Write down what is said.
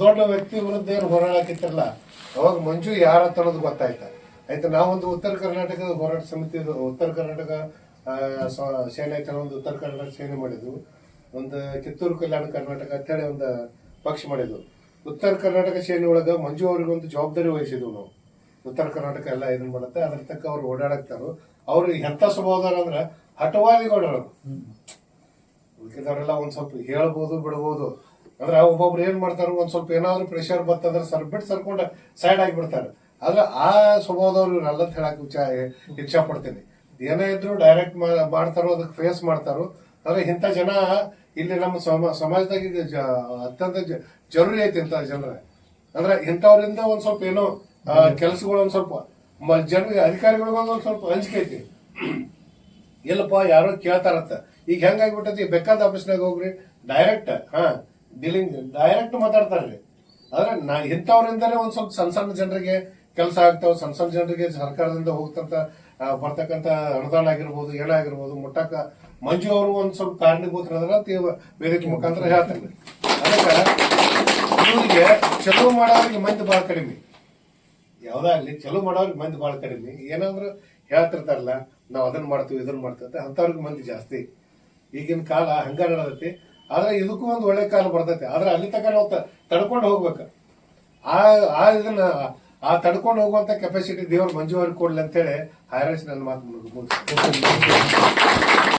ದೊಡ್ಡ ದೊಡ್ಡ ವ್ಯಕ್ತಿ ವಿರುದ್ಧ ಏನು ಹೋರಾಡಕ್ಕಿತ್ತಲ್ಲ ಅವಾಗ ಮಂಜು ಯಾರ ಅನ್ನೋದು ಗೊತ್ತಾಯ್ತಾ. ಆಯ್ತು, ನಾವೊಂದು ಉತ್ತರ ಕರ್ನಾಟಕದ ಹೋರಾಟ ಸಮಿತಿ, ಉತ್ತರ ಕರ್ನಾಟಕ ಸೇನೆ ಐತಲ್ಲ, ಒಂದು ಉತ್ತರ ಕರ್ನಾಟಕ ಸೇನೆ ಮಾಡಿದ್ವು, ಒಂದು ಕಿತ್ತೂರು ಕಲ್ಯಾಣ ಕರ್ನಾಟಕ ಅಂತೇಳಿ ಒಂದು ಪಕ್ಷ ಮಾಡಿದ್ವು. ಉತ್ತರ ಕರ್ನಾಟಕ ಸೇನೆ ಒಳಗ ಮಂಜು ಅವ್ರಿಗೆ ಒಂದು ಜವಾಬ್ದಾರಿ ವಹಿಸಿದ್ವು ನಾವು. ಉತ್ತರ ಕರ್ನಾಟಕ ಎಲ್ಲ ಇದನ್ ಮಾಡುತ್ತೆ, ಅದ್ರ ತಕ್ಕ ಅವ್ರು ಓಡಾಡಕ್ತಾರು. ಅವ್ರು ಎಂತ ಸ್ವಭಾವದಾರ ಅಂದ್ರ ಹಠವಾದಿಗಳು. ಉಳ್ಕಿದವರೆಲ್ಲ ಒಂದ್ ಸ್ವಲ್ಪ ಹೇಳ್ಬೋದು ಬಿಡ್ಬೋದು, ಅಂದ್ರೆ ಒಬ್ಬೊಬ್ರು ಏನ್ ಮಾಡ್ತಾರ, ಒಂದ್ ಸ್ವಲ್ಪ ಏನಾದ್ರು ಪ್ರೆಷರ್ ಬರ್ತಂದ್ರೆ ಸರ್ಕೊಂಡ ಸೈಡ್ ಆಗಿಬಿಡ್ತಾರೆ. ಆದ್ರೆ ಆ ಸ್ವಭಾವದವ್ರು ಇವ್ರಲ್ಲ ಹೇಳಕ್ ಇಚ್ಛಾ ಪಡ್ತೀನಿ. ಏನೇ ಇದ್ರು ಡೈರೆಕ್ಟ್ ಮಾಡ್ತಾರೋ, ಅದಕ್ಕೆ ಫೇಸ್ ಮಾಡ್ತಾರೋ. ಅಂದ್ರೆ ಇಂಥ ಜನ ಇಲ್ಲಿ ನಮ್ಮ ಸಮಾಜದಾಗ ಅತ್ಯಂತ ಜರೂರಿ ಐತಿ ಇಂಥ ಜನರ. ಅಂದ್ರೆ ಇಂಥವ್ರಿಂದ ಒಂದ್ ಸ್ವಲ್ಪ ಏನೋ ಕೆಲಸಗಳು ಒಂದ್ ಸ್ವಲ್ಪ ಜನರಿಗೆ, ಅಧಿಕಾರಿಗಳಿಗೆ ಒಂದ್ ಸ್ವಲ್ಪ ಅಂಜಿಕೆ ಐತಿ. ಇಲ್ಲಪ್ಪ ಯಾರೋ ಕೇಳ್ತಾರತ್ತ. ಈಗ ಹೆಂಗಾಗ್ಬಿಟ್ಟತಿ, ಬೇಕಾದ ಆಫೀಸ್ನಾಗ ಹೋಗ್ರಿ, ಡೈರೆಕ್ಟ್ ಡೀಲಿಂಗ್ ಡೈರೆಕ್ಟ್ ಮಾತಾಡ್ತಾರ್ರಿ. ಆದ್ರೆ ಇಂಥವ್ರಿಂದಲೇ ಒಂದ್ ಸ್ವಲ್ಪ ಸಣ್ಣ ಸಣ್ಣ ಜನರಿಗೆ ಕೆಲಸ ಆಗ್ತಾವ. ಸಣ್ಣ ಸಣ್ಣ ಜನರಿಗೆ ಸರ್ಕಾರದಿಂದ ಹೋಗ್ತಂತ ಬರ್ತಕ್ಕಂತ ಅನುದಾನ ಆಗಿರ್ಬೋದು, ಏನಾಗಿರ್ಬೋದು, ಮುಟ್ಟಕ ಮಂಜು ಅವರು ಒಂದ್ ಸ್ವಲ್ಪ ಕಾರಣೀಭೂತರಾದ್ರ ವೇದಿಕೆ ಮುಖಾಂತರ ಹೇಳ್ತಾರೆ. ಅದಕ್ಕೆ ಇವರಿಗೆ ಚಲೋ ಮಾಡೋರಿಗೆ ಮಂದಿ ಬಹಳ ಕಡಿಮೆ. ಯಾವ್ದಾಗ್ಲಿ ಚಲೋ ಮಾಡೋರಿಗೆ ಮಂದಿ ಬಹಳ ಕಡಿಮೆ. ಏನಾದ್ರು ಹೇಳ್ತಿರ್ತಾರಲ್ಲ, ನಾವ್ ಅದನ್ನ ಮಾಡ್ತೀವಿ ಇದನ್ನ ಮಾಡ್ತೀವಿ ಅಂತವ್ರಿಗೆ ಮಂದಿ ಜಾಸ್ತಿ. ಈಗಿನ ಕಾಲ ಹಂಗ ನಡೆದೈತಿ. ಆದ್ರೆ ಇದಕ್ಕೂ ಒಂದು ಒಳ್ಳೆ ಕಾಲ ಬರ್ತೈತಿ. ಆದ್ರೆ ಅಲ್ಲಿ ತನಕ ನಾವು ತಡ್ಕೊಂಡು ಹೋಗ್ಬೇಕು. ಆ ತಡ್ಕೊಂಡು ಹೋಗುವಂತ ಕೆಪಾಸಿಟಿ ದೇವ್ರ ಮಂಜು ಅವ್ರಿಗೆ ಕೊಡ್ಲಿ ಅಂತೇಳಿ ಹಾರೈಸಿ ನನ್ನ ಮಾತು ಮುಗಿಸ್ತೀನಿ.